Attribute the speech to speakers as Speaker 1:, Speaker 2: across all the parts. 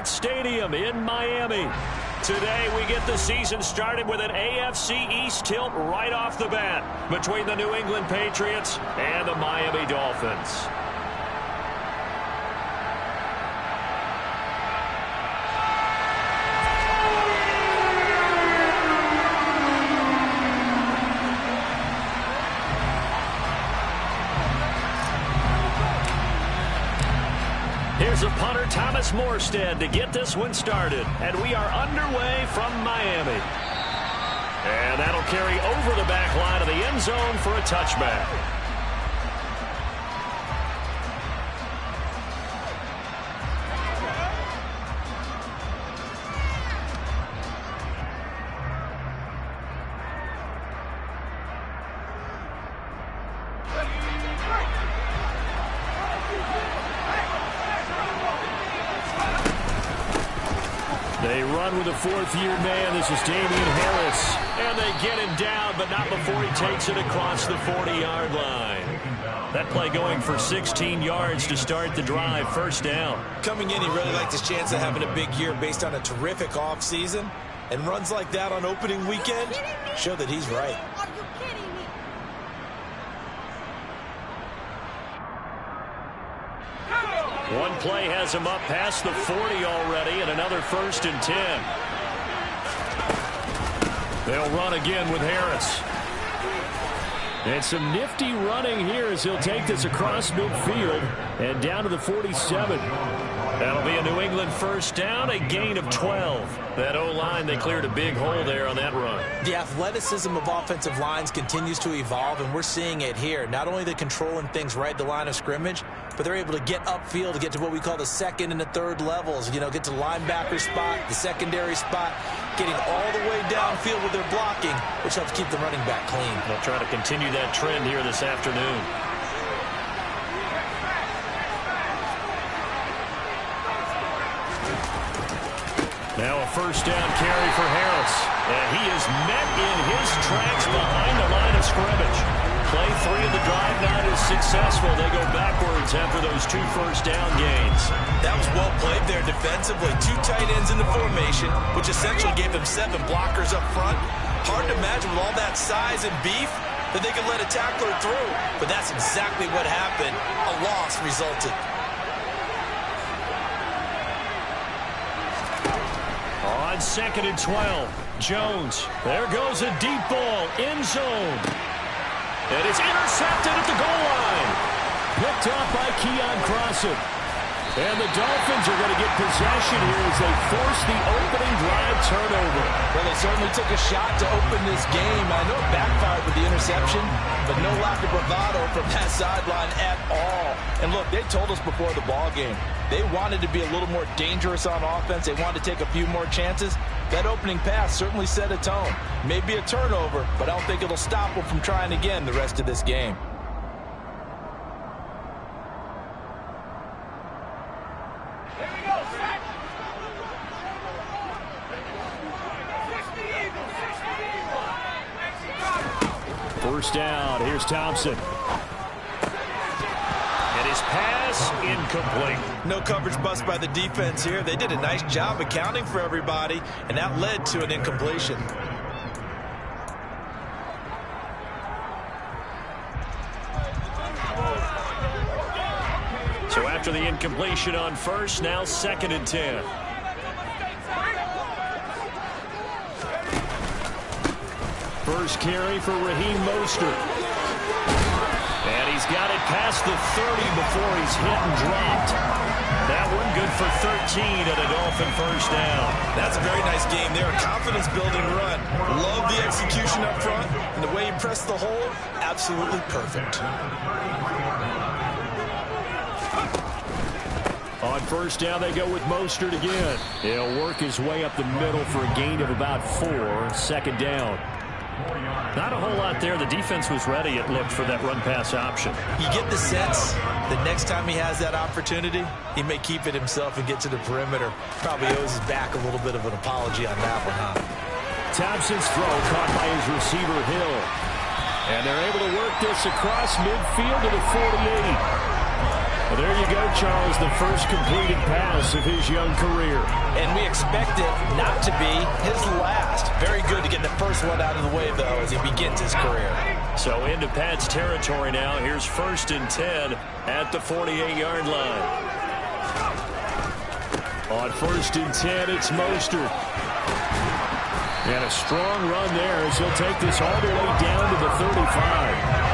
Speaker 1: Jimmyhart Stadium in Miami. Today we get the season started with an AFC East tilt right off the bat between the New England Patriots and the Miami Dolphins. Here's a punter, Thomas Morstead, to get this one started. And we are underway from Miami. And that'll carry over the back line of the end zone for a touchback. They run with a fourth-year man. This is Damian Harris. And they get him down, but not before he takes it across the 40-yard line. That play going for 16 yards to start the drive. First down.
Speaker 2: Coming in, he really liked his chance of having a big year based on a terrific offseason. And runs like that on opening weekend show that he's right.
Speaker 1: One play has him up past the 40 already, and another 1st and 10. They'll run again with Harris. And some nifty running here as he'll take this across midfield and down to the 47. That'll be a New England first down, a gain of 12. That O-line, they cleared a big hole there on that run.
Speaker 2: The athleticism of offensive lines continues to evolve, and we're seeing it here. Not only the controlling things right at the line of scrimmage, but they're able to get upfield to get to what we call the second and the third levels. You know, get to the linebacker spot, the secondary spot, getting all the way downfield with their blocking, which helps keep the running back clean.
Speaker 1: They'll try to continue that trend here this afternoon. Now a first down carry for Harris. And he is met in his tracks behind the line of scrimmage. Play 3 of the drive now is successful. They go backwards after those 2 first down gains.
Speaker 2: That was well played there defensively. 2 tight ends in the formation, which essentially gave them 7 blockers up front. Hard to imagine with all that size and beef that they could let a tackler through. But that's exactly what happened. A loss resulted.
Speaker 1: On 2nd and 12, Jones. There goes a deep ball, end zone. And it's intercepted at the goal line. Picked off by Keon Crossan. And the Dolphins are going to get possession here as they force the opening drive turnover.
Speaker 2: Well, they certainly took a shot to open this game. I know it backfired with the interception, but no lack of bravado from that sideline at all. And look, they told us before the ball game, they wanted to be a little more dangerous on offense. They wanted to take a few more chances. That opening pass certainly set a tone. Maybe a turnover, but I don't think it'll stop them from trying again the rest of this game.
Speaker 1: First down, here's Thompson. And his pass incomplete.
Speaker 2: No coverage bust by the defense here. They did a nice job accounting for everybody, and that led to an incompletion.
Speaker 1: So after the incompletion on first, now 2nd and 10. First carry for Raheem Mostert. And he's got it past the 30 before he's hit and dropped. That one good for 13 and a Dolphin first down.
Speaker 2: That's a very nice game there. A confidence-building run. Love the execution up front. And the way he pressed the hole, absolutely perfect.
Speaker 1: On first down, they go with Mostert again. He'll work his way up the middle for a gain of about 4. 2nd down. Not a whole lot there. The defense was ready, it looked, for that run-pass option.
Speaker 2: You get the sense that next time he has that opportunity, he may keep it himself and get to the perimeter. Probably owes his back a little bit of an apology on that one, huh?
Speaker 1: Thompson's throw caught by his receiver, Hill. And they're able to work this across midfield to the 48. Well, there you go, Charles, the first completed pass of his young career.
Speaker 2: And we expect it not to be his last. Very good to get the first one out of the way, though, as he begins his career.
Speaker 1: So into Pat's territory now. Here's 1st and 10 at the 48-yard line. On 1st and 10, it's Mostert. And a strong run there as he'll take this all the way down to the 35.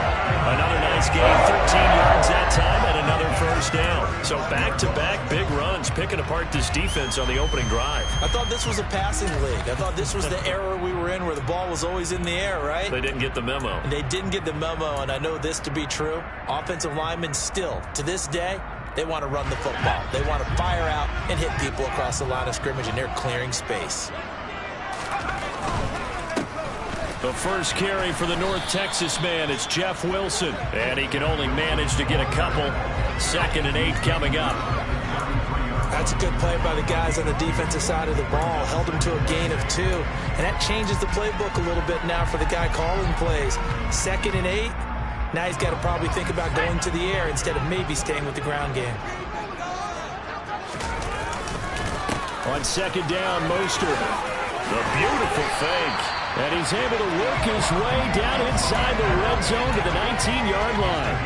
Speaker 1: Another nice game, 13 yards that time, and another first down. So back-to-back big runs, picking apart this defense on the opening drive.
Speaker 2: I thought this was a passing league. I thought this was the era we were in where the ball was always in the air, right?
Speaker 1: They didn't get the memo.
Speaker 2: And they didn't get the memo, and I know this to be true. Offensive linemen still, to this day, they want to run the football. They want to fire out and hit people across the line of scrimmage, and they're clearing space.
Speaker 1: The first carry for the North Texas man, it's Jeff Wilson. And he can only manage to get a couple. 2nd and 8 coming up.
Speaker 2: That's a good play by the guys on the defensive side of the ball. Held them to a gain of 2. And that changes the playbook a little bit now for the guy calling plays. 2nd and 8. Now he's got to probably think about going to the air instead of maybe staying with the ground game.
Speaker 1: On 2nd down, Mostert. The beautiful fake. And he's able to work his way down inside the red zone to the 19-yard line.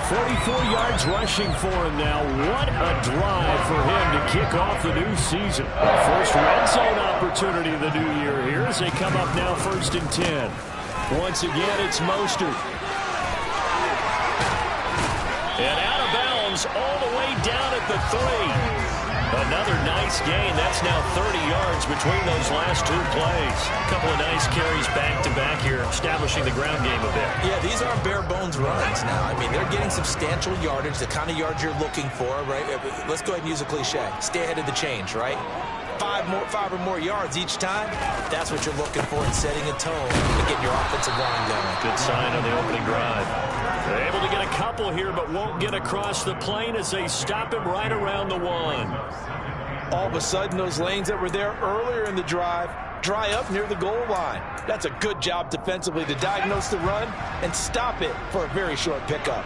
Speaker 1: 44 yards rushing for him now. What a drive for him to kick off the new season. The first red zone opportunity of the new year here as they come up now 1st and 10. Once again, it's Mostert. And out of bounds all the way down at the 3. Another nice gain. That's now 30 yards between those last 2 plays. A couple of nice carries back-to-back here, establishing the ground game a bit.
Speaker 2: Yeah, these aren't bare-bones runs now. I mean, they're getting substantial yardage, the kind of yards you're looking for, right? Let's go ahead and use a cliche. Stay ahead of the change, right? 5 or more yards each time. That's what you're looking for in setting a tone to get your offensive line going.
Speaker 1: Good sign on the opening drive. They're able to get a couple here, but won't get across the plane as they stop him right around the 1.
Speaker 2: All of a sudden, those lanes that were there earlier in the drive dry up near the goal line. That's a good job defensively to diagnose the run and stop it for a very short pickup.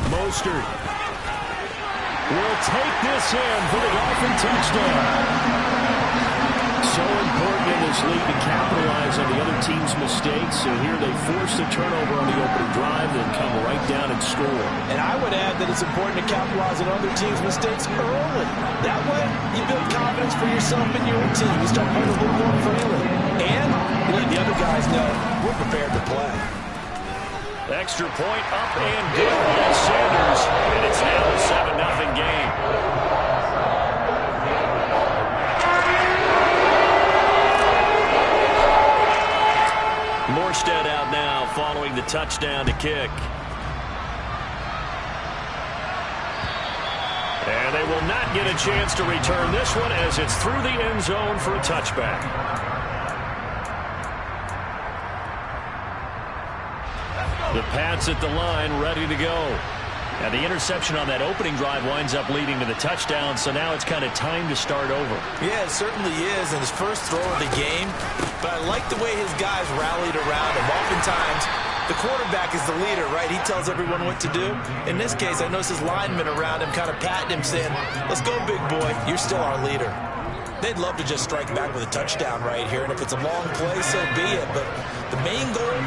Speaker 1: Mostert will take this in for the Dolphin touchdown. So important in this league to capitalize on the other team's mistakes. So here they force the turnover on the opening drive, then come right down and score.
Speaker 2: And I would add that it's important to capitalize on other teams' mistakes early. That way, you build confidence for yourself and your team. You start playing a little more freely. And you let the other guys know we're prepared to play.
Speaker 1: Extra point up and good by Sanders. And it's now a 7-0 game. Morstead out now following the touchdown to kick. And they will not get a chance to return this one as it's through the end zone for a touchback. The Pats at the line ready to go. And the interception on that opening drive winds up leading to the touchdown, so now it's kind of time to start over.
Speaker 2: Yeah, it certainly is, and his first throw of the game. But I like the way his guys rallied around him. Oftentimes, the quarterback is the leader, right? He tells everyone what to do. In this case, I noticed his linemen around him kind of patting him, saying, let's go, big boy. You're still our leader. They'd love to just strike back with a touchdown right here, and if it's a long play, so be it. But the main goal,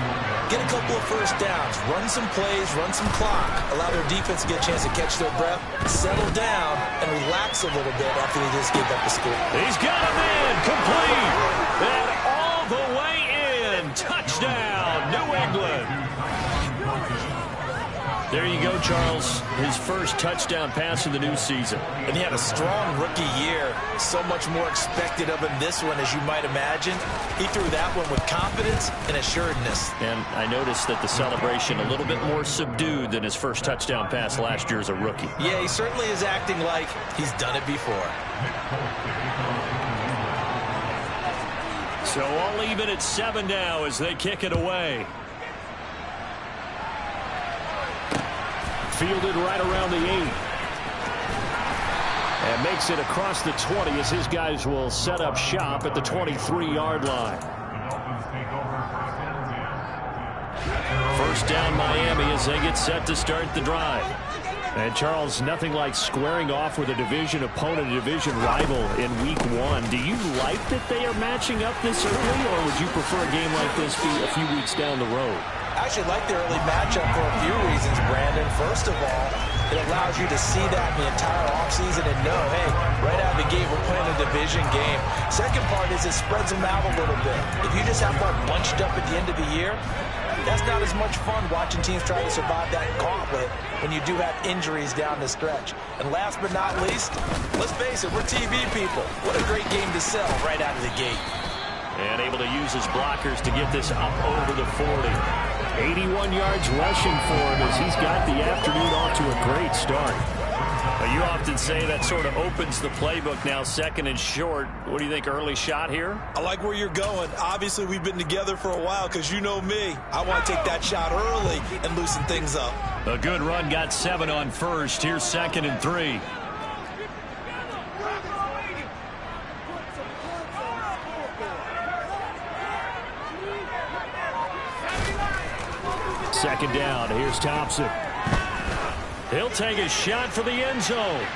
Speaker 2: get a couple of first downs, run some plays, run some clock, allow their defense to get a chance to catch their breath, settle down, and relax a little bit after they just gave up the score.
Speaker 1: He's got him in, complete, and all the way in. Touchdown, New England. There you go, Charles. His first touchdown pass of the new season.
Speaker 2: And he had a strong rookie year. So much more expected of him this one, as you might imagine. He threw that one with confidence and assuredness.
Speaker 1: And I noticed that the celebration a little bit more subdued than his first touchdown pass last year as a rookie.
Speaker 2: Yeah, he certainly is acting like he's done it before.
Speaker 1: So all even at 7 now as they kick it away. Fielded right around the 8. And makes it across the 20 as his guys will set up shop at the 23-yard line. First down Miami as they get set to start the drive. And Charles, nothing like squaring off with a division opponent, a division rival in week 1. Do you like that they are matching up this early, or would you prefer a game like this be a few weeks down the road?
Speaker 2: I actually like the early matchup for a few reasons, Brandon. First of all, it allows you to see that in the entire offseason and know, hey, right out of the gate, we're playing a division game. Second part is it spreads them out a little bit. If you just have one bunched up at the end of the year, that's not as much fun watching teams try to survive that gauntlet when you do have injuries down the stretch. And last but not least, let's face it, we're TV people. What a great game to sell right out of the gate.
Speaker 1: And able to use his blockers to get this up over the 40. 81 yards rushing for him as he's got the afternoon off to a great start. Well, you often say that sort of opens the playbook now, second and short. What do you think, early shot here?
Speaker 2: I like where you're going. Obviously, we've been together for a while because you know me. I want to take that shot early and loosen things up.
Speaker 1: A good run, got 7 on first. Here's 2nd and 3. Second down. Here's Thompson. He'll take a shot for the end zone.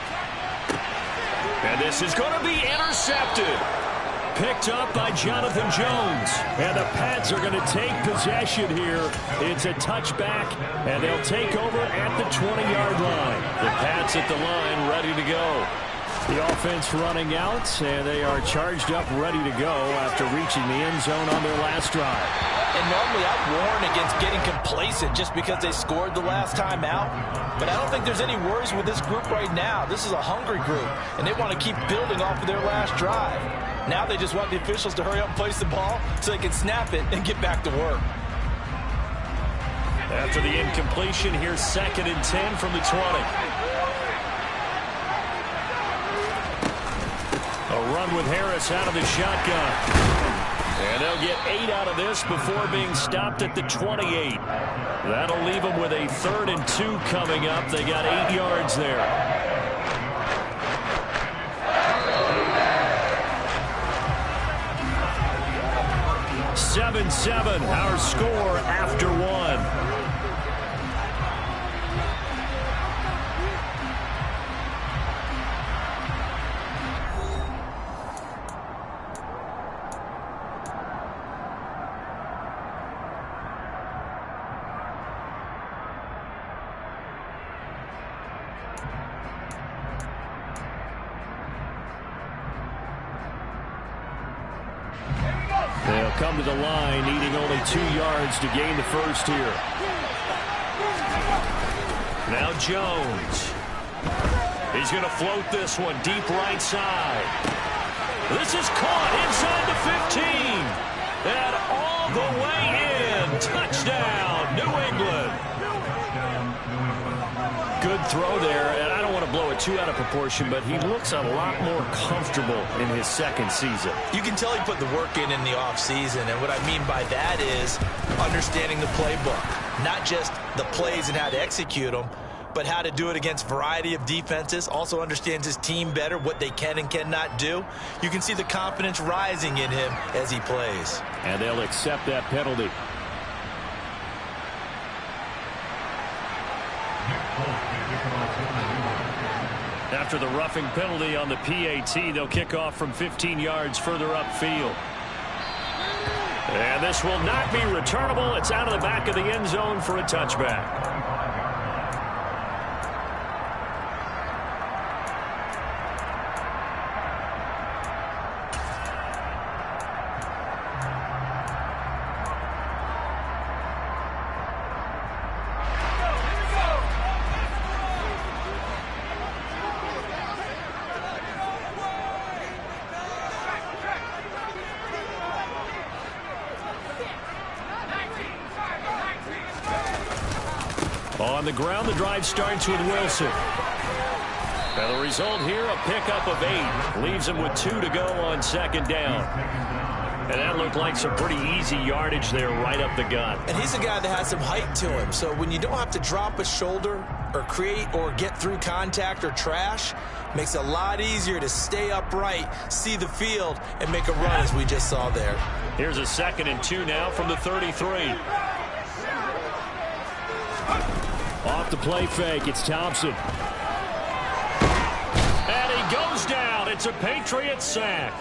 Speaker 1: And this is going to be intercepted. Picked up by Jonathan Jones. And the Pats are going to take possession here. It's a touchback, and they'll take over at the 20-yard line. The Pats at the line, ready to go. The offense running out, and they are charged up, ready to go after reaching the end zone on their last drive.
Speaker 2: And normally I warn against getting complacent just because they scored the last time out. But I don't think there's any worries with this group right now. This is a hungry group, and they want to keep building off of their last drive. Now they just want the officials to hurry up and place the ball so they can snap it and get back to work.
Speaker 1: After the incompletion, here's 2nd and 10 from the 20. A run with Harris out of the shotgun. And they'll get 8 out of this before being stopped at the 28. That'll leave them with a 3rd and 2 coming up. They got 8 yards there. Seven, our score after 1. They'll come to the line, needing only 2 yards to gain the first here. Now Jones. He's going to float this one deep right side. This is caught inside the 15. And all the way in. Touchdown, New England. Good throw there, and I don't want to blow it too out of proportion, but he looks a lot more comfortable in his second season.
Speaker 2: You can tell he put the work in the offseason, and what I mean by that is understanding the playbook. Not just the plays and how to execute them, but how to do it against a variety of defenses. Also understands his team better, what they can and cannot do. You can see the confidence rising in him as he plays.
Speaker 1: And they'll accept that penalty. After the roughing penalty on the PAT, they'll kick off from 15 yards further upfield. And this will not be returnable. It's out of the back of the end zone for a touchback. On the ground, the drive starts with Wilson. And the result here, a pickup of 8. Leaves him with 2 to go on 2nd down. And that looked like some pretty easy yardage there right up the gut.
Speaker 2: And he's a guy that has some height to him. So when you don't have to drop a shoulder or create or get through contact or trash, makes it a lot easier to stay upright, see the field, and make a run as we just saw there.
Speaker 1: Here's a 2nd and 2 now from the 33. the play fake. It's Thompson. And he goes down. It's a Patriots sack.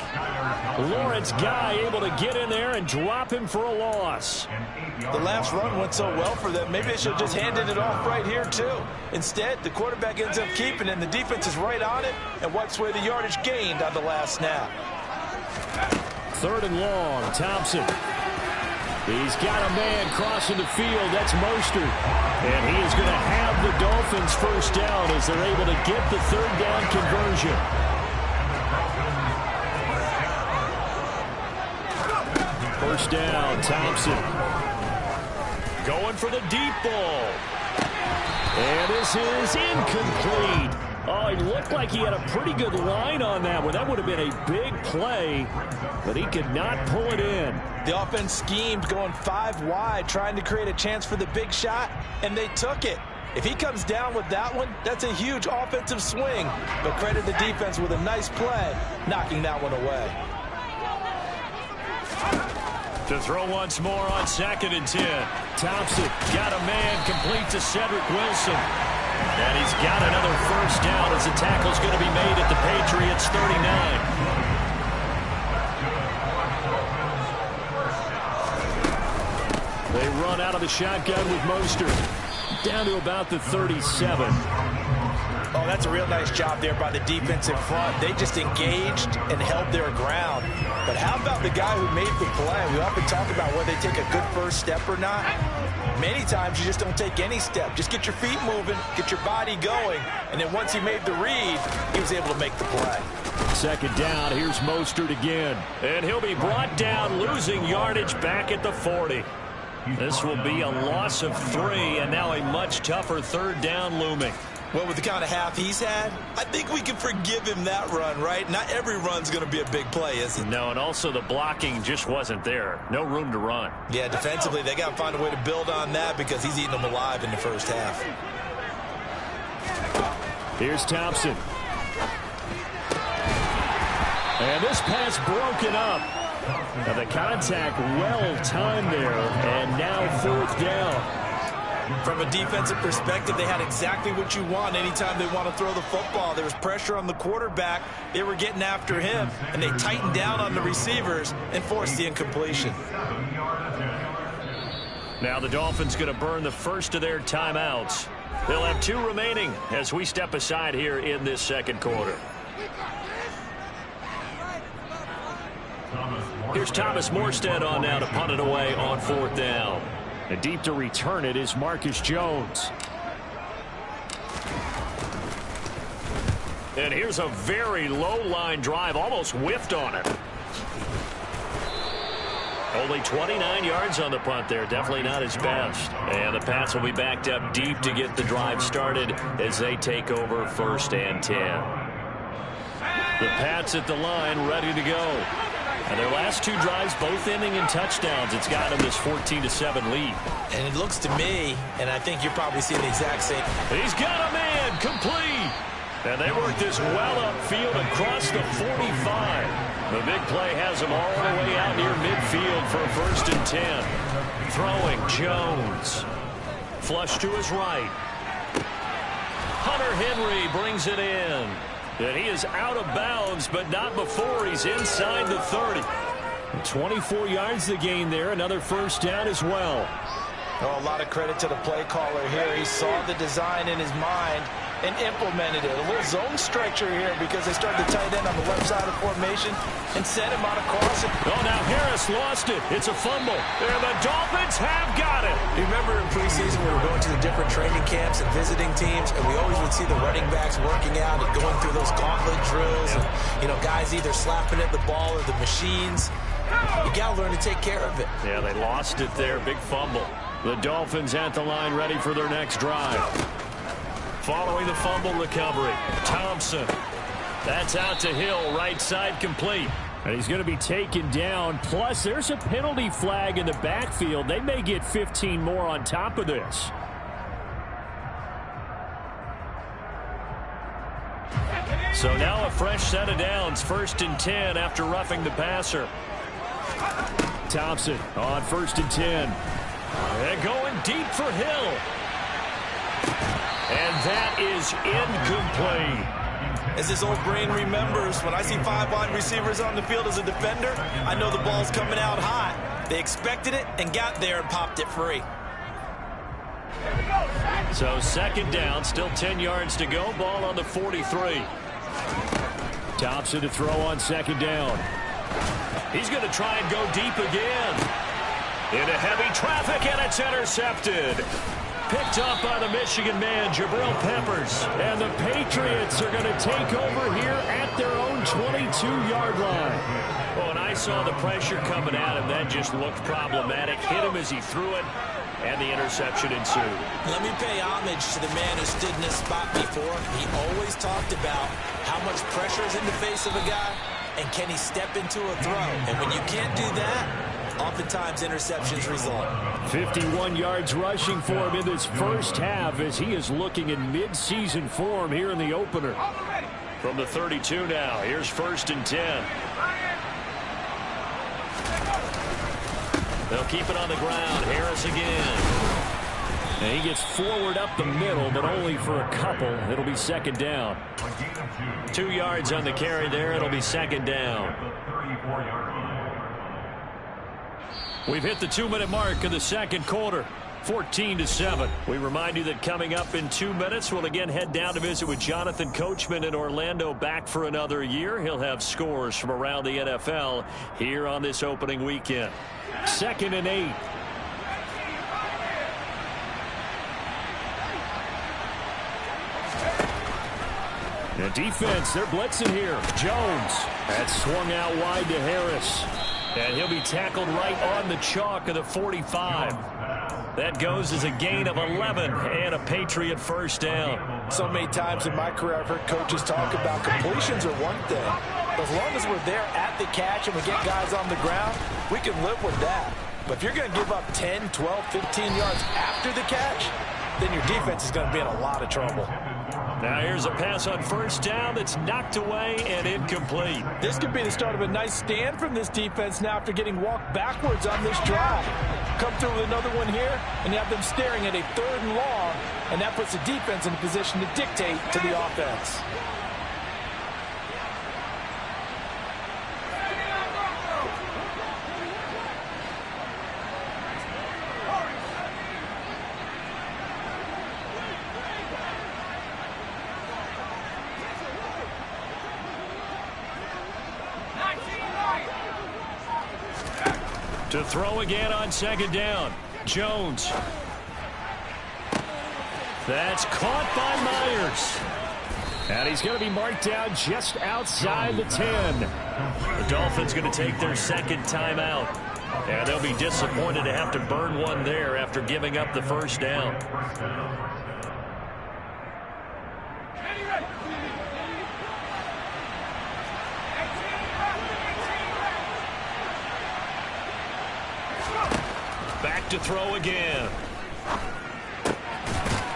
Speaker 1: Lawrence Guy able to get in there and drop him for a loss.
Speaker 2: The last run went so well for them. Maybe they should have just handed it off right here, too. Instead, the quarterback ends up keeping it, and the defense is right on it and wipes away the yardage gained on the last snap.
Speaker 1: 3rd and long. Thompson. He's got a man crossing the field. That's Mostert. And he is going to have the Dolphins first down as they're able to get the 3rd down conversion. First down, Thompson. Going for the deep ball. And this is incomplete. Oh, it looked like he had a pretty good line on that one. That would have been a big play, but he could not pull it in.
Speaker 2: The offense schemed going 5 wide, trying to create a chance for the big shot, and they took it. If he comes down with that one, that's a huge offensive swing. But credit the defense with a nice play, knocking that one away.
Speaker 1: To throw once more on 2nd and 10. Thompson got a man complete to Cedric Wilson. And he's got another first down as the tackle's going to be made at the Patriots 39. They run out of the shotgun with Mostert. Down to about the 37.
Speaker 2: Oh, that's a real nice job there by the defense in front. They just engaged and held their ground. But how about the guy who made the play? We often talk about whether they take a good first step or not. Many times you just don't take any step. Just get your feet moving, get your body going, and then once he made the read, he was able to make the play.
Speaker 1: 2nd down, here's Mostert again. And he'll be brought down, losing yardage back at the 40. This will be a loss of 3, and now a much tougher 3rd down looming.
Speaker 2: Well, with the kind of half he's had, I think we can forgive him that run, right? Not every run's going to be a big play, is it?
Speaker 1: No, and also the blocking just wasn't there. No room to run.
Speaker 2: Yeah, defensively, they got to find a way to build on that because he's eating them alive in the first half.
Speaker 1: Here's Thompson. And this pass broken up. Now the contact well timed there, and now 4th down.
Speaker 2: From a defensive perspective, they had exactly what you want anytime they want to throw the football. There was pressure on the quarterback. They were getting after him, and they tightened down on the receivers and forced the incompletion.
Speaker 1: Now the Dolphins going to burn the first of their timeouts. They'll have 2 remaining as we step aside here in this 2nd quarter. Here's Thomas Morstead on now to punt it away on 4th down. And deep to return it is Marcus Jones. And here's a very low line drive, almost whiffed on it. Only 29 yards on the punt there. Definitely not his best. And the Pats will be backed up deep to get the drive started as they take over 1st and 10. The Pats at the line ready to go. And their last 2 drives, both ending in touchdowns. It's got them this 14-7 lead.
Speaker 2: And it looks to me, and I think you're probably seeing the exact same.
Speaker 1: He's got a man complete. And they work this well upfield across the 45. The big play has them all the way out near midfield for 1st and 10. Throwing Jones. Flush to his right. Hunter Henry brings it in. And he is out of bounds, but not before he's inside the 30. 24 yards the gain there. Another first down as well.
Speaker 2: Oh, a lot of credit to the play caller here. He saw the design in his mind and implemented it. A little zone stretcher here because they started the tight end on the left side of the formation and sent him out across it.
Speaker 1: Oh, now Harris lost it. It's a fumble. And the Dolphins have got it.
Speaker 2: You remember in preseason we were going to the different training camps and visiting teams, and we always would see the running backs working out and going through those gauntlet drills. And, you know, guys either slapping at the ball or the machines. You got to learn to take care of it.
Speaker 1: Yeah, they lost it there. Big fumble. The Dolphins at the line ready for their next drive. Following the fumble recovery, Thompson. That's out to Hill, right side complete. And he's going to be taken down. Plus, there's a penalty flag in the backfield. They may get 15 more on top of this. So now a fresh set of downs. 1st and 10 after roughing the passer. Thompson on 1st and 10. And going deep for Hill. And that is incomplete.
Speaker 2: As his old brain remembers, when I see 5 wide receivers on the field as a defender, I know the ball's coming out hot. They expected it and got there and popped it free.
Speaker 1: So second down, still 10 yards to go. Ball on the 43. Thompson to throw on second down. He's going to try and go deep again. Into heavy traffic, and it's intercepted. Picked up by the Michigan man, Jabril Peppers. And the Patriots are going to take over here at their own 22-yard line. Well, when I saw the pressure coming at him, that just looked problematic. Hit him as he threw it, and the interception ensued.
Speaker 2: Let me pay homage to the man who stood in this spot before. He always talked about how much pressure is in the face of a guy, and can he step into a throw. And when you can't do that, oftentimes interceptions result.
Speaker 1: 51 yards rushing for him in this first half as he is looking in mid-season form here in the opener. From the 32 now, here's 1st and 10. They'll keep it on the ground. Harris again. And he gets forward up the middle, but only for a couple. It'll be second down. 2 yards on the carry there. It'll be second down. We've hit the 2-minute mark of the second quarter. 14-7. We remind you that coming up in 2 minutes, we'll again head down to visit with Jonathan Coachman in Orlando, back for another year. He'll have scores from around the NFL here on this opening weekend. 2nd and 8. The defense, they're blitzing here. Jones. That's swung out wide to Harris. And he'll be tackled right on the chalk of the 45. That goes as a gain of 11 and a Patriot first down.
Speaker 2: So many times in my career I've heard coaches talk about completions are one thing. But as long as we're there at the catch and we get guys on the ground, we can live with that. But if you're going to give up 10, 12, 15 yards after the catch, then your defense is going to be in a lot of trouble.
Speaker 1: Now here's a pass on first down that's knocked away and incomplete.
Speaker 2: This could be the start of a nice stand from this defense now after getting walked backwards on this drive. Come through with another one here, and you have them staring at a 3rd and long, and that puts the defense in a position to dictate to the offense.
Speaker 1: To throw again on second down. Jones. That's caught by Myers. And he's going to be marked down just outside the 10. The Dolphins going to take their second timeout. And they'll be disappointed to have to burn one there after giving up the first down. Back to throw again.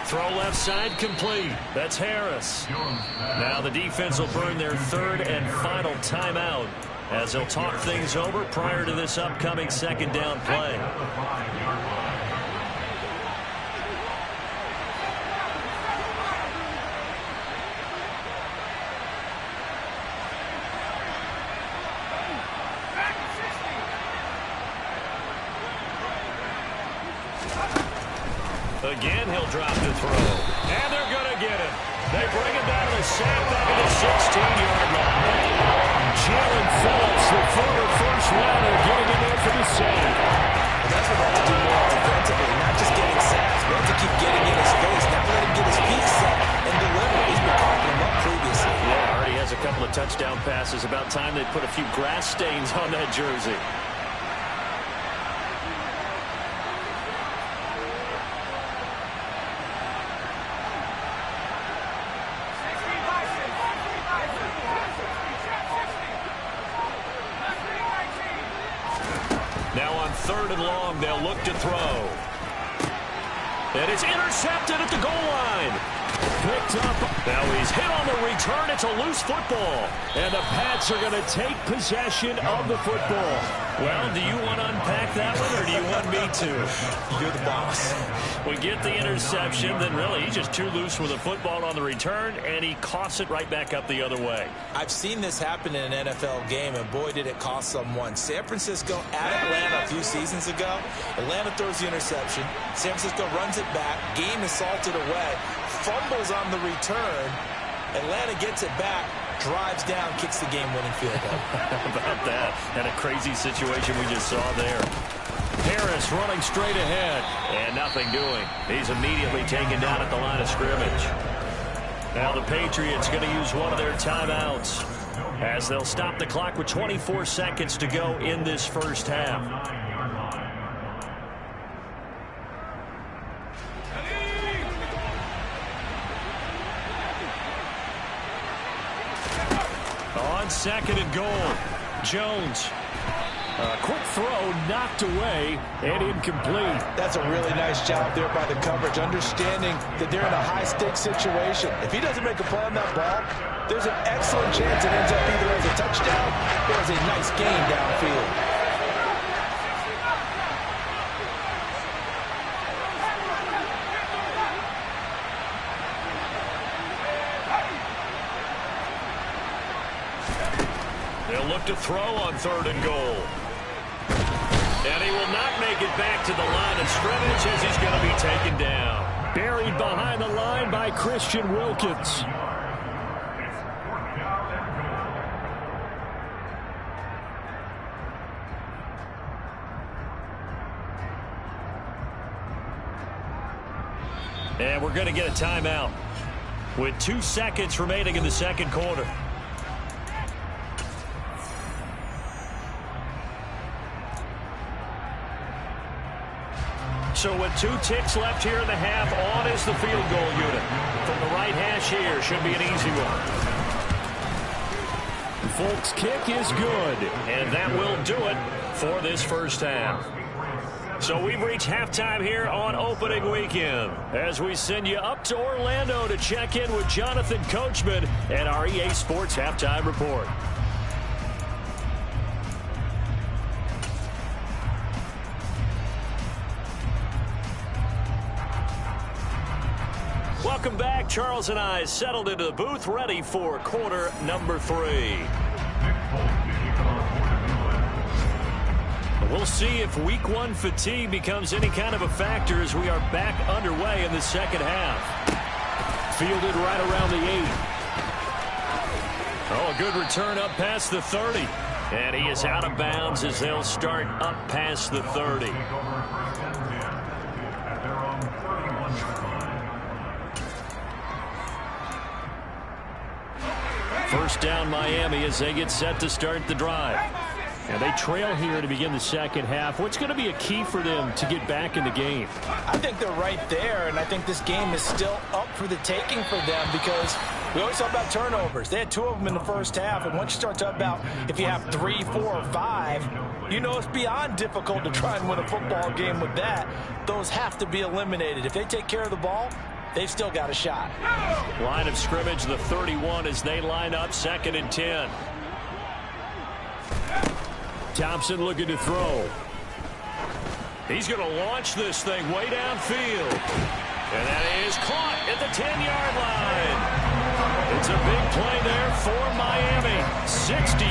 Speaker 1: Throw left side complete. That's Harris. Now the defense will burn their 3rd and final timeout as they'll talk things over prior to this upcoming second down play. Again, he'll drop the throw. And they're going to get it. They bring it down to the sack back at the 16-yard line. Jalen Phillips, the former first rounder, getting in there for the sack.
Speaker 2: And that's what they have to do more offensively, not just getting sacks, but to keep getting in his face. Now let him get his feet set and deliver. He's been caught him up previously.
Speaker 1: Yeah, already has a couple of touchdown passes. About time they put a few grass stains on that jersey. Now on 3rd and long, they'll look to throw. And it's intercepted at the goal line. Picked up. Now he's hit on the return. It's a loose football. And the Pats are going to take possession of the football. Well, do you want to unpack that one, or do you want me to?
Speaker 2: You're the boss.
Speaker 1: We get the interception, then really he's just too loose with the football on the return, and he coughs it right back up the other way.
Speaker 2: I've seen this happen in an NFL game, and boy, did it cost someone. San Francisco at Atlanta a few seasons ago. Atlanta throws the interception. San Francisco runs it back. Game is salted away. Fumbles on the return. Atlanta gets it back, drives down, kicks the game-winning field goal.
Speaker 1: How about that? And a crazy situation we just saw there. Harris running straight ahead, and nothing doing. He's immediately taken down at the line of scrimmage. Now the Patriots going to use one of their timeouts as they'll stop the clock with 24 seconds to go in this first half. On second and goal, Jones. A quick throw knocked away and incomplete.
Speaker 2: That's a really nice job there by the coverage, understanding that they're in a high-stakes situation. If he doesn't make a play on that ball, there's an excellent chance it ends up either as a touchdown or as a nice gain downfield.
Speaker 1: They'll look to throw on third and goal. And he will not make it back to the line of scrimmage as he's going to be taken down. Buried behind the line by Christian Wilkins. And we're going to get a timeout with 2 seconds remaining in the second quarter. So with 2 ticks left here in the half, on is the field goal unit. From the right hash here, should be an easy one. Folk's kick is good, and that will do it for this first half. So we've reached halftime here on opening weekend as we send you up to Orlando to check in with Jonathan Coachman and our EA Sports Halftime Report. Welcome back. Charles and I settled into the booth, ready for quarter number 3. We'll see if week 1 fatigue becomes any kind of a factor as we are back underway in the second half. Fielded right around the 8. Oh, a good return up past the 30. And he is out of bounds as they'll start up past the 30. First down Miami as they get set to start the drive. And they trail here to begin the second half. What's going to be a key for them to get back in the game?
Speaker 2: I think they're right there, and I think this game is still up for the taking for them because we always talk about turnovers. They had 2 of them in the first half, and once you start talking about if you have 3, 4, or 5, you know it's beyond difficult to try and win a football game with that. Those have to be eliminated. If they take care of the ball, they've still got a shot.
Speaker 1: Line of scrimmage, the 31 as they line up, 2nd and 10. Thompson looking to throw. He's going to launch this thing way downfield. And that is caught at the 10-yard line. It's a big play there for Miami. 62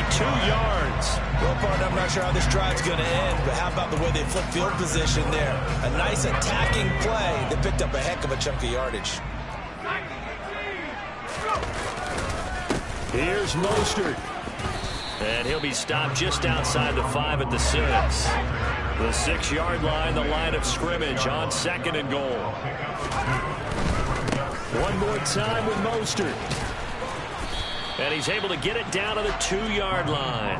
Speaker 1: yards.
Speaker 2: Well, partner, I'm not sure how this drive's going to end, but how about the way they flip field position there? A nice attacking play that picked up a heck of a chunk of yardage.
Speaker 1: Here's Mostert. And he'll be stopped just outside the 5 at the 6. The 6-yard line, the line of scrimmage on 2nd and goal. One more time with Mostert. And he's able to get it down to the 2-yard line.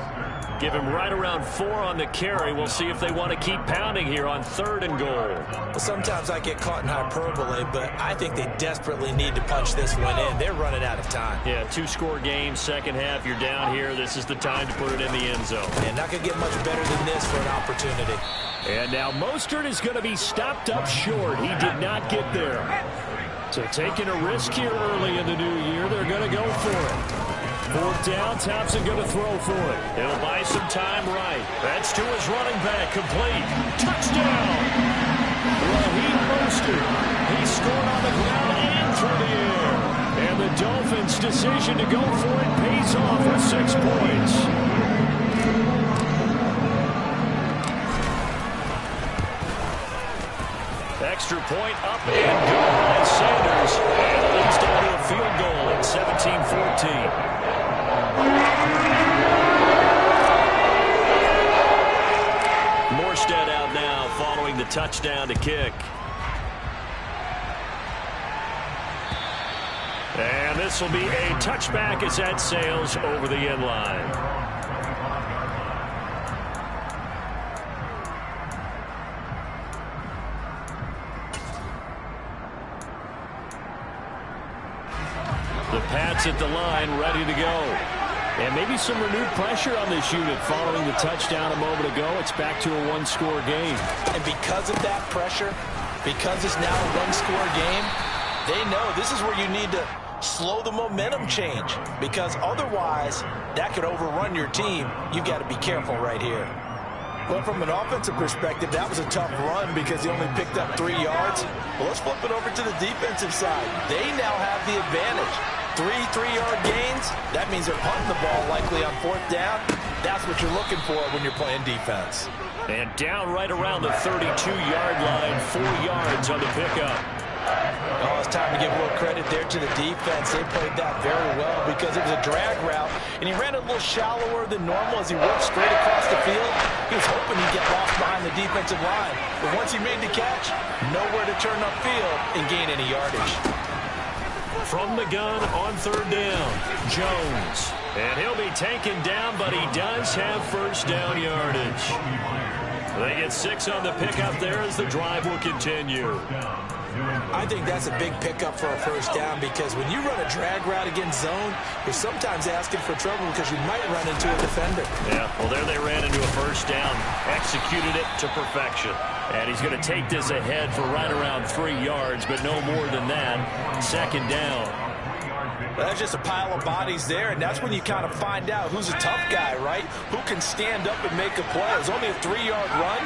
Speaker 1: Give him right around 4 on the carry. We'll see if they want to keep pounding here on 3rd and goal.
Speaker 2: Well, sometimes I get caught in hyperbole, but I think they desperately need to punch this one in. They're running out of time.
Speaker 1: Yeah, 2-score game, second half. You're down here. This is the time to put it in the end zone.
Speaker 2: And not going to get much better than this for an opportunity.
Speaker 1: And now Mostert is going to be stopped up short. He did not get there. So taking a risk here early in the new year. They're going going to go for it. Fourth down, Thompson going to throw for it. He'll buy some time right. That's to his running back, complete. Touchdown! Raheem Mostert. He scored on the ground and through the air. And the Dolphins' decision to go for it pays off with 6 points. Extra point up and good by Sanders. And it leads down to a field goal at 17-14. Morstead out now following the touchdown to kick. And this will be a touchback as that sails over the end line. The Pats at the line, ready to go. And maybe some renewed pressure on this unit following the touchdown a moment ago. It's back to a one-score game.
Speaker 2: And because of that pressure, because it's now a one-score game, they know this is where you need to slow the momentum change. Because otherwise, that could overrun your team. You've got to be careful right here. Well, from an offensive perspective, that was a tough run because he only picked up 3 yards. Well, let's flip it over to the defensive side. They now have the advantage. 3 3-yard gains, that means they're punting the ball likely on 4th down. That's what you're looking for when you're playing defense.
Speaker 1: And down right around the 32-yard line, 4 yards on the pickup.
Speaker 2: Oh, it's time to give a little credit there to the defense. They played that very well because it was a drag route, and he ran a little shallower than normal as he worked straight across the field. He was hoping he'd get lost behind the defensive line. But once he made the catch, nowhere to turn upfield and gain any yardage.
Speaker 1: From the gun on 3rd down, Jones. And he'll be taken down, but he does have first down yardage. They get 6 on the pickup there as the drive will continue.
Speaker 2: I think that's a big pickup for a first down because when you run a drag route against zone, you're sometimes asking for trouble because you might run into a defender.
Speaker 1: Yeah, well, there they ran into a first down, executed it to perfection. And he's going to take this ahead for right around 3 yards, but no more than that. 2nd down.
Speaker 2: Well, that's just a pile of bodies there, and that's when you kind of find out who's a tough guy, right? Who can stand up and make a play. It was only a 3-yard run,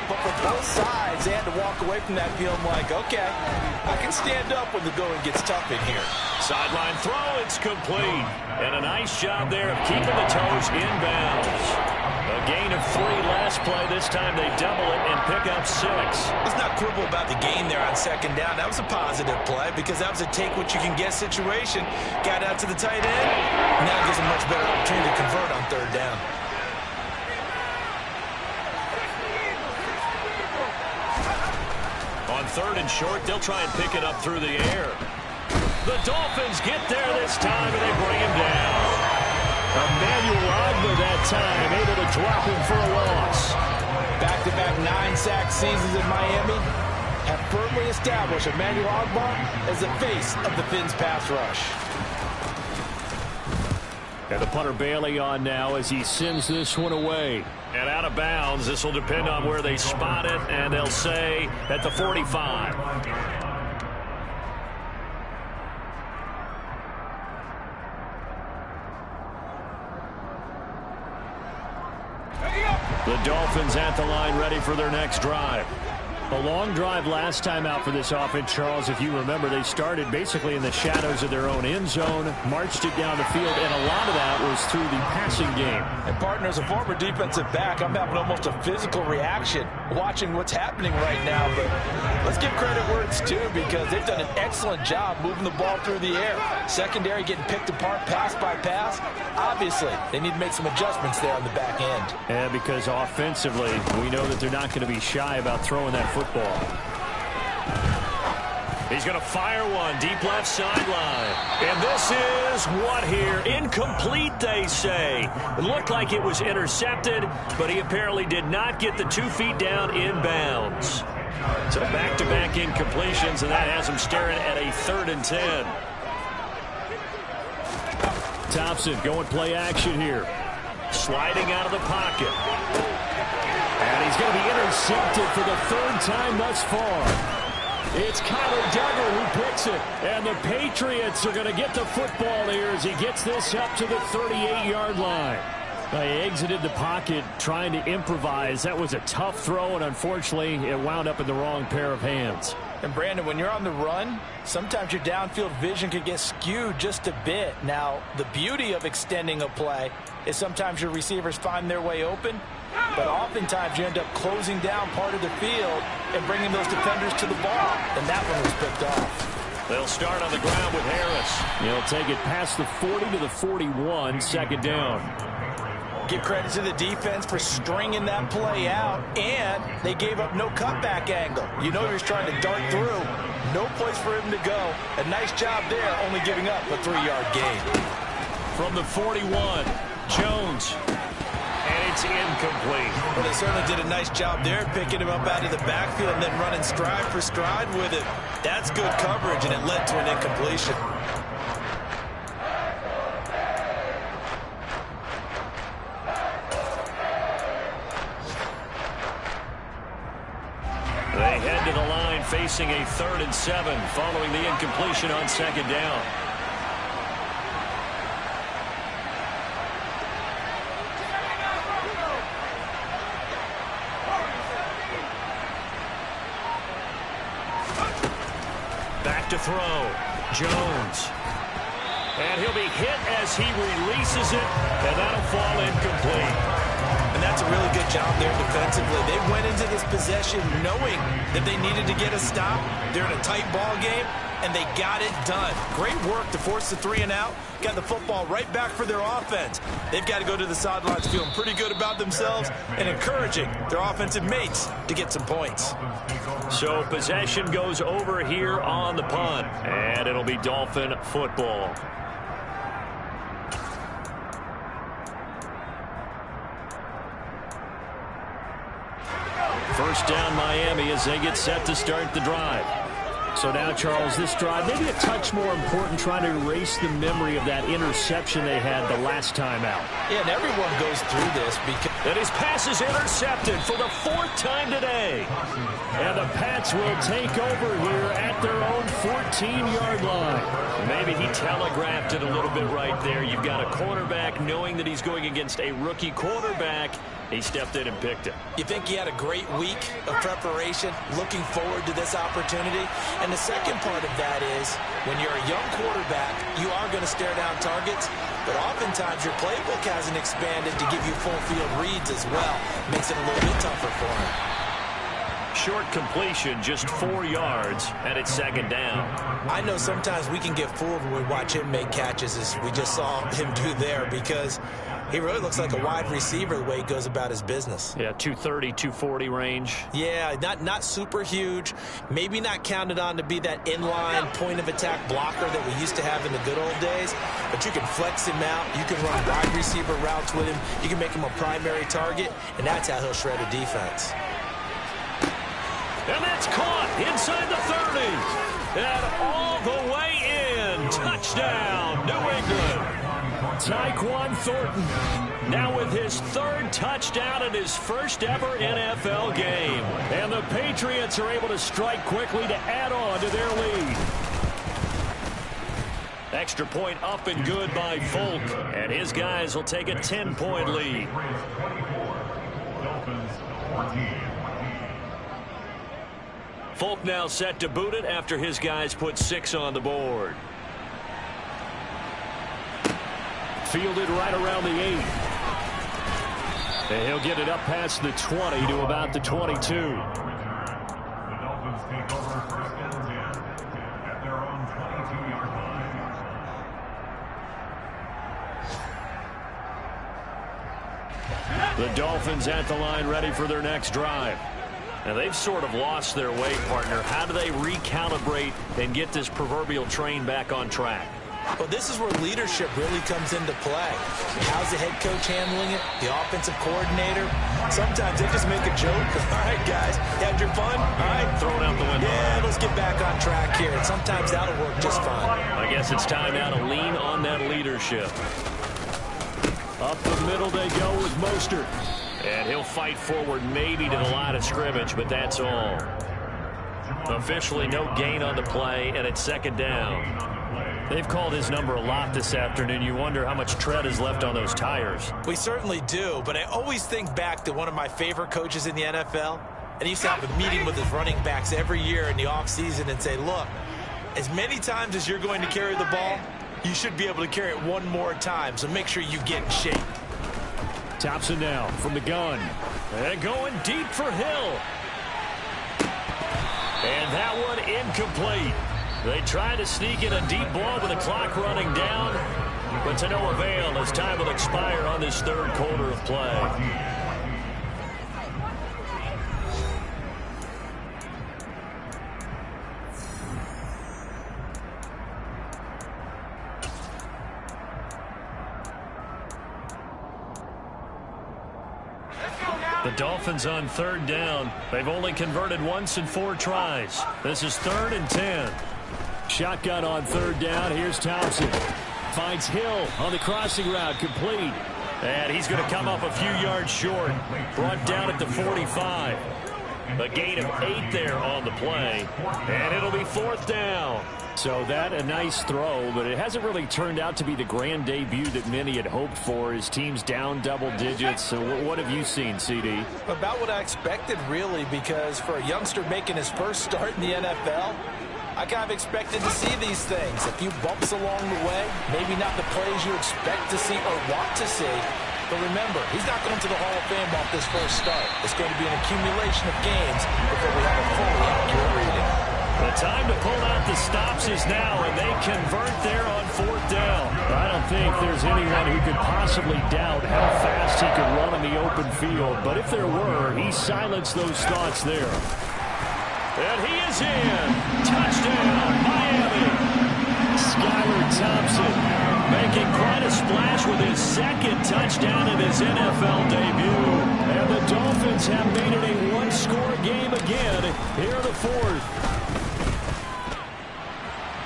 Speaker 2: but for both sides, they had to walk away from that feeling like, okay, I can stand up when the going gets tough in here.
Speaker 1: Sideline throw, it's complete. And a nice job there of keeping the toes inbounds. A gain of 3 last play. This time they double it and pick up 6.
Speaker 2: Let's not quibble about the gain there on 2nd down. That was a positive play because that was a take-what-you-can-get situation. Got out to the tight end. Now it gives a much better opportunity to convert on 3rd down.
Speaker 1: On 3rd and short, they'll try and pick it up through the air. The Dolphins get there this time, and they bring him down. Emmanuel Ogbah that time, able to drop him for a loss.
Speaker 2: Back-to-back 9-sack seasons in Miami have firmly established Emmanuel Ogbah as the face of the Fins pass rush.
Speaker 1: And the punter Bailey on now as he sends this one away. And out of bounds, this will depend on where they spot it, and they'll say at the 45. The Dolphins at the line ready for their next drive. A long drive last time out for this offense, Charles. If you remember, they started basically in the shadows of their own end zone, marched it down the field, and a lot of that was through the passing game.
Speaker 2: And, partner, as a former defensive back, I'm having almost a physical reaction watching what's happening right now. But let's give credit where it's due because they've done an excellent job moving the ball through the air. Secondary getting picked apart pass by pass. Obviously, they need to make some adjustments there on the back end.
Speaker 1: And because offensively, we know that they're not going to be shy about throwing that football. He's going to fire one deep left sideline. And this is what here? Incomplete, they say. It looked like it was intercepted, but he apparently did not get the 2 feet down inbounds. So back-to-back incompletions, and that has him staring at a 3rd and 10. Thompson going play action here. Sliding out of the pocket. And he's going to be intercepted for the 3rd time thus far. It's Kyler Duggar who picks it. And the Patriots are going to get the football here as he gets this up to the 38-yard line. He exited the pocket trying to improvise. That was a tough throw, and unfortunately, it wound up in the wrong pair of hands.
Speaker 2: And Brandon, when you're on the run, sometimes your downfield vision can get skewed just a bit. Now, the beauty of extending a play is sometimes your receivers find their way open, but oftentimes you end up closing down part of the field and bringing those defenders to the ball. And that one was picked off.
Speaker 1: They'll start on the ground with Harris. He'll take it past the 40 to the 41, second down.
Speaker 2: Give credit to the defense for stringing that play out, and they gave up no cutback angle. You know he was trying to dart through. No place for him to go. A nice job there, only giving up a 3-yard gain.
Speaker 1: From the 41, Jones. And it's incomplete.
Speaker 2: Well, they certainly did a nice job there, picking him up out of the backfield and then running stride for stride with it. That's good coverage, and it led to an incompletion.
Speaker 1: They head to the line facing a 3rd and 7 following the incompletion on second down. Back to throw. Jones. And he'll be hit as he releases it, and that'll fall incomplete.
Speaker 2: And that's a really good job there defensively. They went into this possession knowing that they needed to get a stop. They're in a tight ball game, and they got it done. Great work to force the 3 and out. Got the football right back for their offense. They've got to go to the sidelines feeling pretty good about themselves and encouraging their offensive mates to get some points.
Speaker 1: So possession goes over here on the punt, and it'll be Dolphin football. First down Miami as they get set to start the drive. So now, Charles, this drive maybe a touch more important, trying to erase the memory of that interception they had the last time out.
Speaker 2: Yeah, and everyone goes through this because...
Speaker 1: And his pass is intercepted for the 4th time today. And the Pats will take over here at their own 14-yard line. Maybe he telegraphed it a little bit right there. You've got a quarterback knowing that he's going against a rookie quarterback. He stepped in and picked it.
Speaker 2: You think he had a great week of preparation, looking forward to this opportunity? And the second part of that is, when you're a young quarterback, you are going to stare down targets, but oftentimes your playbook hasn't expanded to give you full field reads as well. Makes it a little bit tougher for him.
Speaker 1: Short completion, just 4 yards, and it's second down.
Speaker 2: I know sometimes we can get fooled when we watch him make catches, as we just saw him do there, because he really looks like a wide receiver the way he goes about his business.
Speaker 1: Yeah, 230, 240 range.
Speaker 2: Yeah, not super huge. Maybe not counted on to be that inline point-of-attack blocker that we used to have in the good old days. But you can flex him out. You can run wide receiver routes with him. You can make him a primary target, and that's how he'll shred a defense.
Speaker 1: And that's caught inside the 30. And all the way in. Touchdown, New England. Tyquan Thornton now with his 3rd touchdown in his first ever NFL game. And the Patriots are able to strike quickly to add on to their lead. Extra point up and good by Folk. And his guys will take a 10-point lead. Folk now set to boot it after his guys put 6 on the board. Fielded right around the 8. And he'll get it up past the 20 to about the 22.
Speaker 3: The Dolphins take over first and 10 at their own 22-yard line.
Speaker 1: The Dolphins at the line, ready for their next drive. Now, they've sort of lost their way, partner. How do they recalibrate and get this proverbial train back on track?
Speaker 2: Well, this is where leadership really comes into play. How's the head coach handling it? The offensive coordinator? Sometimes they just make a joke. All right, guys, had your fun? All right,
Speaker 1: throw it out the window.
Speaker 2: Yeah, let's get back on track here. And sometimes that'll work just fine.
Speaker 1: I guess it's time now to lean on that leadership. Up the middle they go with Mostert. And he'll fight forward maybe to the line of scrimmage, but that's all. Officially no gain on the play, and it's second down. They've called his number a lot this afternoon. You wonder how much tread is left on those tires.
Speaker 2: We certainly do, but I always think back to one of my favorite coaches in the NFL. And he used to have a meeting with his running backs every year in the offseason and say, look, as many times as you're going to carry the ball, you should be able to carry it one more time, so make sure you get in shape.
Speaker 1: Thompson now from the gun. And going deep for Hill. And that one incomplete. They try to sneak in a deep ball with the clock running down, but to no avail as time will expire on this third quarter of play. The Dolphins on third down. They've only converted once in 4 tries. This is 3rd and 10. Shotgun on third down. Here's Thompson. Finds Hill on the crossing route. Complete. And he's going to come up a few yards short. Brought down at the 45. A gain of 8 there on the play. And it'll be 4th down. So that a nice throw, but it hasn't really turned out to be the grand debut that many had hoped for. His team's down double digits. So what have you seen, CD?
Speaker 2: About what I expected, really, because for a youngster making his first start in the NFL, I kind of expected to see these things. A few bumps along the way, maybe not the plays you expect to see or want to see. But remember, he's not going to the Hall of Fame off this first start. It's going to be an accumulation of games before we have a fully accurate reading.
Speaker 1: The time to pull out the stops is now, and they convert there on 4th down. I don't think there's anyone who could possibly doubt how fast he could run on the open field. But if there were, he silenced those thoughts there. And he is in. Touchdown, Miami. Skylar Thompson making quite a splash with his 2nd touchdown in his NFL debut. And the Dolphins have made it a one-score game again here in the 4th.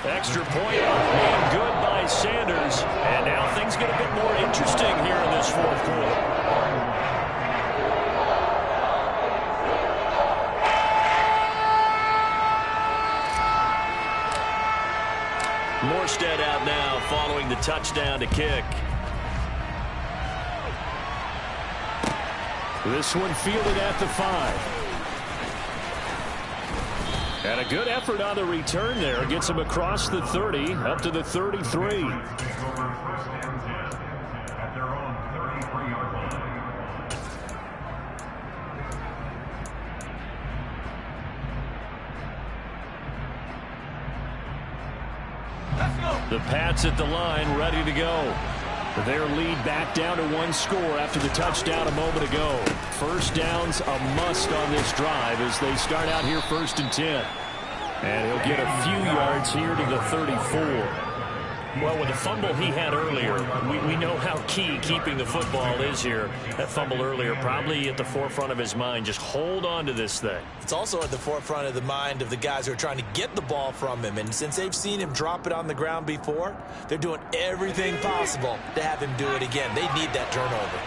Speaker 1: Extra point made good by Sanders. And now things get a bit more interesting here in this 4th quarter. Morstead out now following the touchdown to kick. This one fielded at the 5. And a good effort on the return there. Gets him across the 30, up to the 33. The Pats at the line, ready to go. Their lead back down to 1 score after the touchdown a moment ago. First down's a must on this drive as they start out here 1st and 10. And he'll get a few yards here to the 34. Well, with the fumble he had earlier, we know how key keeping the football is here. That fumble earlier probably at the forefront of his mind. Just hold on to this thing.
Speaker 2: It's also at the forefront of the mind of the guys who are trying to get the ball from him. And since they've seen him drop it on the ground before, they're doing everything possible to have him do it again. They need that turnover.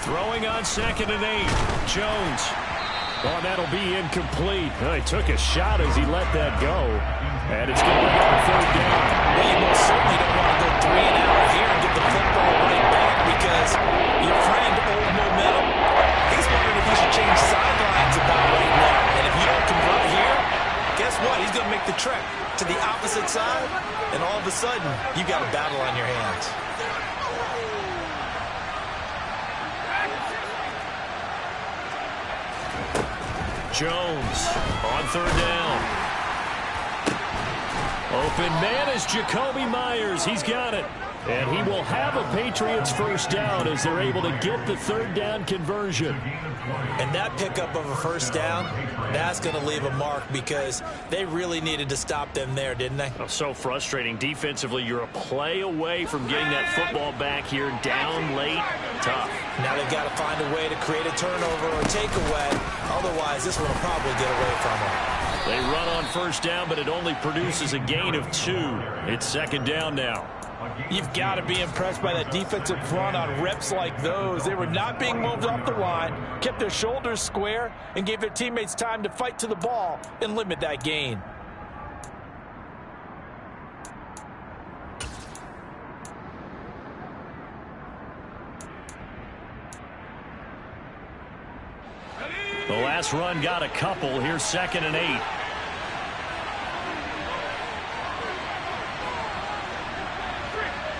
Speaker 1: Throwing on 2nd and 8. Jones. Oh, that'll be incomplete. Well, he took a shot as he let that go. And it's going to be on 3rd down.
Speaker 2: Well, you most certainly don't want to go 3 and out here and get the football right back because your friend, old momentum, he's wondering if he should change sidelines about right now. And if you don't convert here, guess what? He's going to make the trek to the opposite side, and all of a sudden, you got a battle on your hands.
Speaker 1: Jones on 3rd down. Open man is Jacoby Myers. He's got it. And he will have a Patriots first down as they're able to get the 3rd down conversion.
Speaker 2: And that pickup of a first down, that's going to leave a mark because they really needed to stop them there, didn't they?
Speaker 1: Oh, so frustrating. Defensively, you're a play away from getting that football back here down late. Tough.
Speaker 2: Now they've got to find a way to create a turnover or takeaway. Otherwise, this one will probably get away from them.
Speaker 1: They run on first down, but it only produces a gain of 2. It's 2nd down now.
Speaker 2: You've got to be impressed by that defensive front on reps like those. They were not being moved off the line, kept their shoulders square, and gave their teammates time to fight to the ball and limit that gain.
Speaker 1: The last run got a couple. Here's 2nd and 8.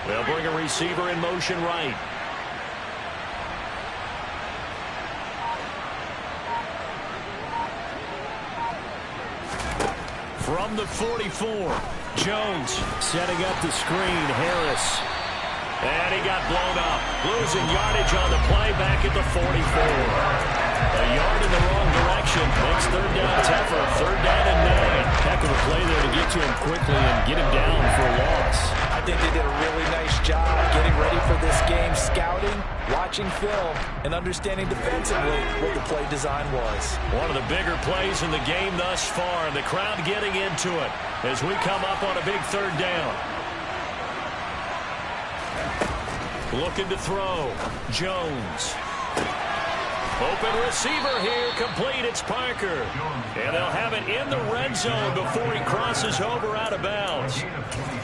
Speaker 1: They'll bring a receiver in motion right. From the 44, Jones setting up the screen. Harris. And he got blown up. Losing yardage on the play back at the 44. A yard in the wrong direction. Makes 3rd down tougher. 3rd down and 9. Heck of a play there to get to him quickly and get him down for a loss.
Speaker 2: I think they did a really nice job getting ready for this game, scouting, watching film, and understanding defensively what the play design was.
Speaker 1: One of the bigger plays in the game thus far, and the crowd getting into it as we come up on a big 3rd down. Looking to throw. Jones. Open receiver here, complete. It's Parker. And they'll have it in the red zone before he crosses over out of bounds.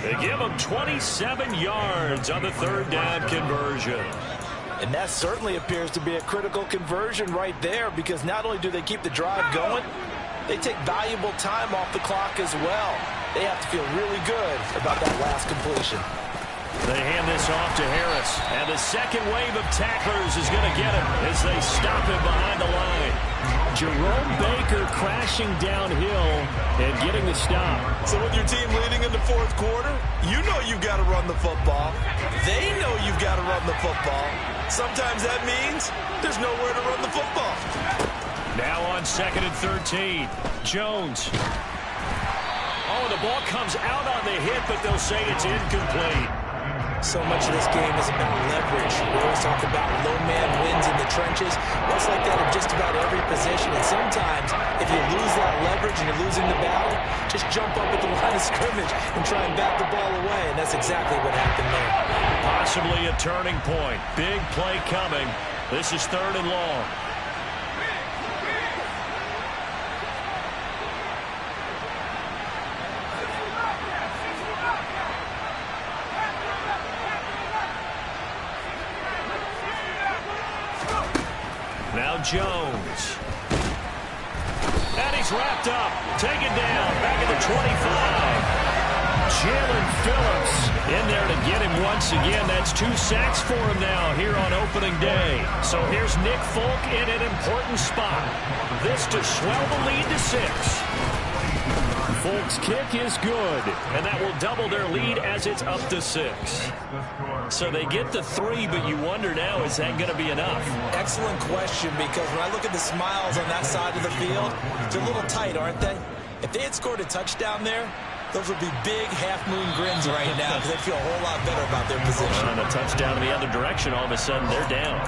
Speaker 1: They give him 27 yards on the 3rd down conversion.
Speaker 2: And that certainly appears to be a critical conversion right there, because not only do they keep the drive going, they take valuable time off the clock as well. They have to feel really good about that last completion.
Speaker 1: They hand this off to Harris, and the second wave of tacklers is going to get him as they stop him behind the line. Jerome Baker crashing downhill and getting the stop.
Speaker 2: So with your team leading in the 4th quarter, you know you've got to run the football. They know you've got to run the football. Sometimes that means there's nowhere to run the football.
Speaker 1: Now on 2nd and 13, Jones. Oh, the ball comes out on the hit, but they'll say it's incomplete.
Speaker 2: So much of this game is about leverage. We always talk about low man wins in the trenches. Well, it's like that in just about every position. And sometimes, if you lose that leverage and you're losing the battle, just jump up at the line of scrimmage and try and bat the ball away. And that's exactly what happened there.
Speaker 1: Possibly a turning point. Big play coming. This is 3rd and long. Now Jones. And he's wrapped up. Taken down. Back at the 25. Jalen Phillips in there to get him once again. That's 2 sacks for him now here on opening day. So here's Nick Folk in an important spot. This to swell the lead to 6. Folk's kick is good, and that will double their lead as it's up to 6. So they get the 3, but you wonder now, is that going to be enough?
Speaker 2: Excellent question, because when I look at the smiles on that side of the field, they're a little tight, aren't they? If they had scored a touchdown there, those would be big half-moon grins right now, because they feel a whole lot better about their position.
Speaker 1: And a touchdown in the other direction, all of a sudden they're down.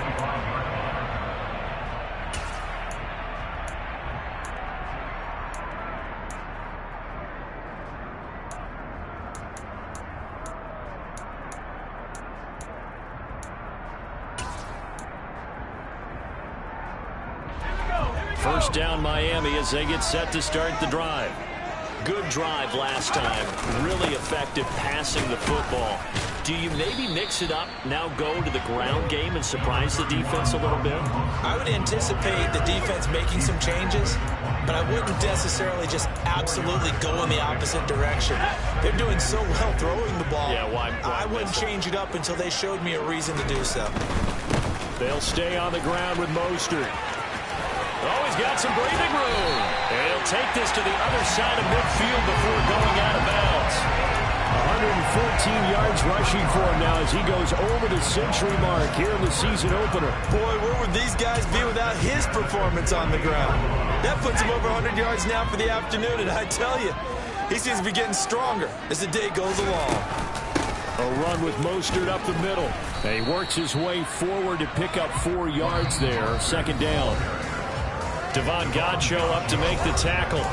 Speaker 1: First down Miami as they get set to start the drive. Good drive last time. Really effective passing the football. Do you maybe mix it up, now go to the ground game and surprise the defense a little bit?
Speaker 2: I would anticipate the defense making some changes, but I wouldn't necessarily just absolutely go in the opposite direction. They're doing so well throwing the ball.
Speaker 1: Yeah, why
Speaker 2: I wouldn't change it up until they showed me a reason to do so.
Speaker 1: They'll stay on the ground with Mostert. Oh, he's got some breathing room. And he'll take this to the other side of midfield before going out of bounds. 114 yards rushing for him now as he goes over the century mark here in the season opener.
Speaker 2: Boy, where would these guys be without his performance on the ground? That puts him over 100 yards now for the afternoon, and I tell you, he seems to be getting stronger as the day goes along.
Speaker 1: A run with Mostert up the middle. And he works his way forward to pick up 4 yards there. Second down. Devon Godchaux up to make the tackle.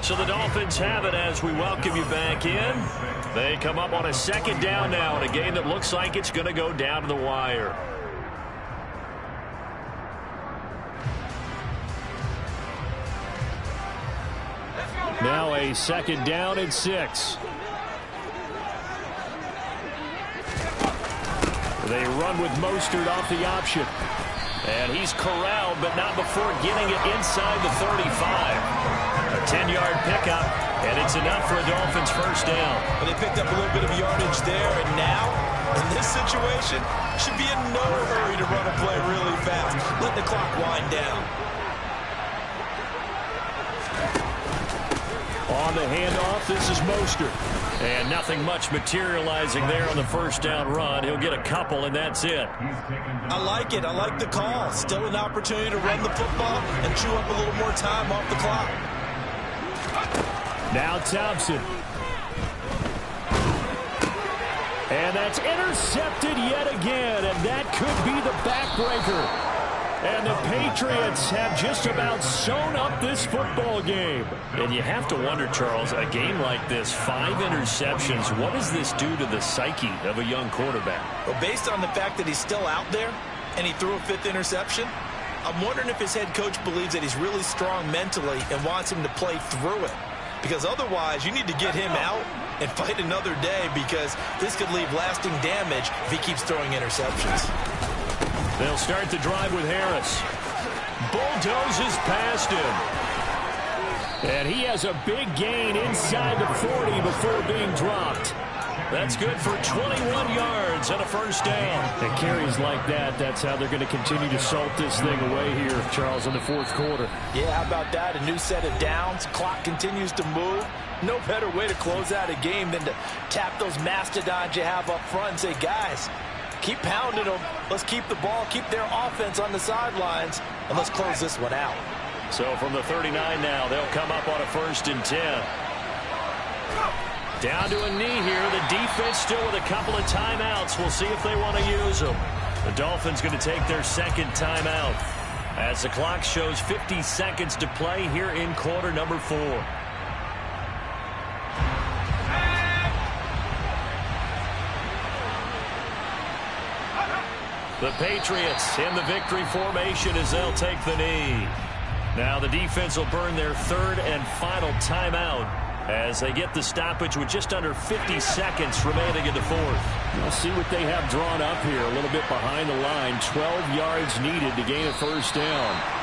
Speaker 1: So the Dolphins have it as we welcome you back in. They come up on a second down now in a game that looks like it's going to go down to the wire. Now a second down and 6. They run with Mostert off the option. And he's corralled, but not before getting it inside the 35. A 10-yard pickup, and it's enough for a Dolphins first down.
Speaker 2: Well, they picked up a little bit of yardage there, and now, in this situation, should be in no hurry to run a play really fast. Let the clock wind down.
Speaker 1: On the handoff, this is Mostert. And nothing much materializing there on the first down run. He'll get a couple, and that's it.
Speaker 2: I like it. I like the call. Still an opportunity to run the football and chew up a little more time off the clock.
Speaker 1: Now Thompson. And that's intercepted yet again, and that could be the backbreaker. And the Patriots have just about sewn up this football game. And you have to wonder, Charles, a game like this, 5 interceptions, what does this do to the psyche of a young quarterback?
Speaker 2: Well, based on the fact that he's still out there and he threw a 5th interception, I'm wondering if his head coach believes that he's really strong mentally and wants him to play through it. Because otherwise, you need to get him out and fight another day, because this could leave lasting damage if he keeps throwing interceptions.
Speaker 1: They'll start the drive with Harris. Bulldozes past him. And he has a big gain inside the 40 before being dropped. That's good for 21 yards and a first down. And carries like that, that's how they're going to continue to salt this thing away here, Charles, in the fourth quarter.
Speaker 2: Yeah, how about that? A new set of downs. Clock continues to move. No better way to close out a game than to tap those mastodons you have up front and say, guys, keep pounding them. Let's keep the ball, keep their offense on the sidelines, and let's close this one out.
Speaker 1: So from the 39 now, they'll come up on a 1st and 10. Down to a knee here. The defense still with a couple of timeouts. We'll see if they want to use them. The Dolphins going to take their second timeout as the clock shows 50 seconds to play here in quarter number 4. The Patriots in the victory formation as they'll take the knee. Now the defense will burn their 3rd and final timeout as they get the stoppage with just under 50 seconds remaining in the 4th. We'll see what they have drawn up here a little bit behind the line. 12 yards needed to gain a first down.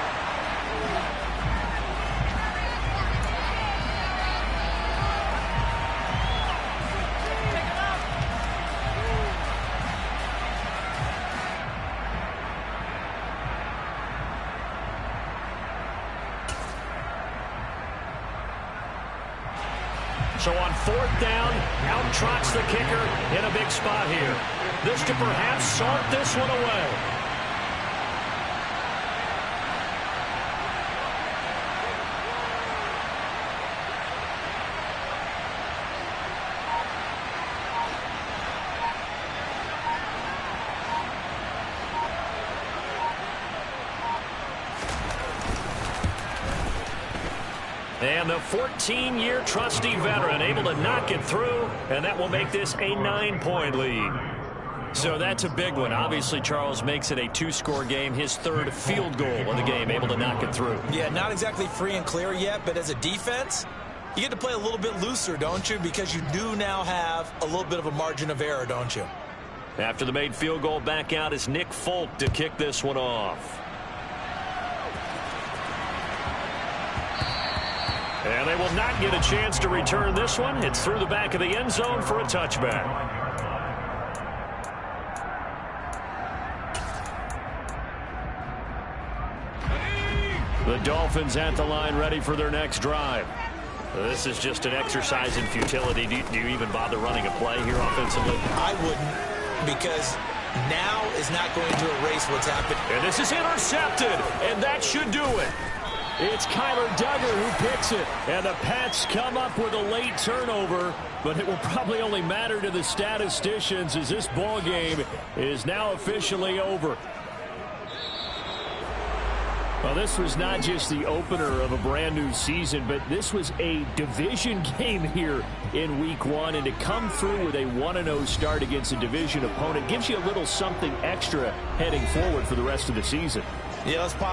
Speaker 1: So on 4th down, out trots the kicker in a big spot here. This to perhaps salt this one away. And the 14-year trusty veteran able to knock it through, and that will make this a 9-point lead. So that's a big one. Obviously, Charles makes it a 2-score game, his 3rd field goal of the game, able to knock it through.
Speaker 2: Yeah, not exactly free and clear yet, but as a defense, you get to play a little bit looser, don't you? Because you do now have a little bit of a margin of error, don't you?
Speaker 1: After the made field goal, back out is Nick Folk to kick this one off. And they will not get a chance to return this one. It's through the back of the end zone for a touchback. The Dolphins at the line ready for their next drive. This is just an exercise in futility. Do you even bother running a play here offensively?
Speaker 2: I wouldn't, because now is not going to erase what's happened.
Speaker 1: And this is intercepted, and that should do it. It's Kyler Duggar who picks it, and the Pats come up with a late turnover, but it will probably only matter to the statisticians as this ball game is now officially over. Well, this was not just the opener of a brand new season, but this was a division game here in week 1. And to come through with a 1-0 start against a division opponent gives you a little something extra heading forward for the rest of the season.
Speaker 2: Yeah, let's pile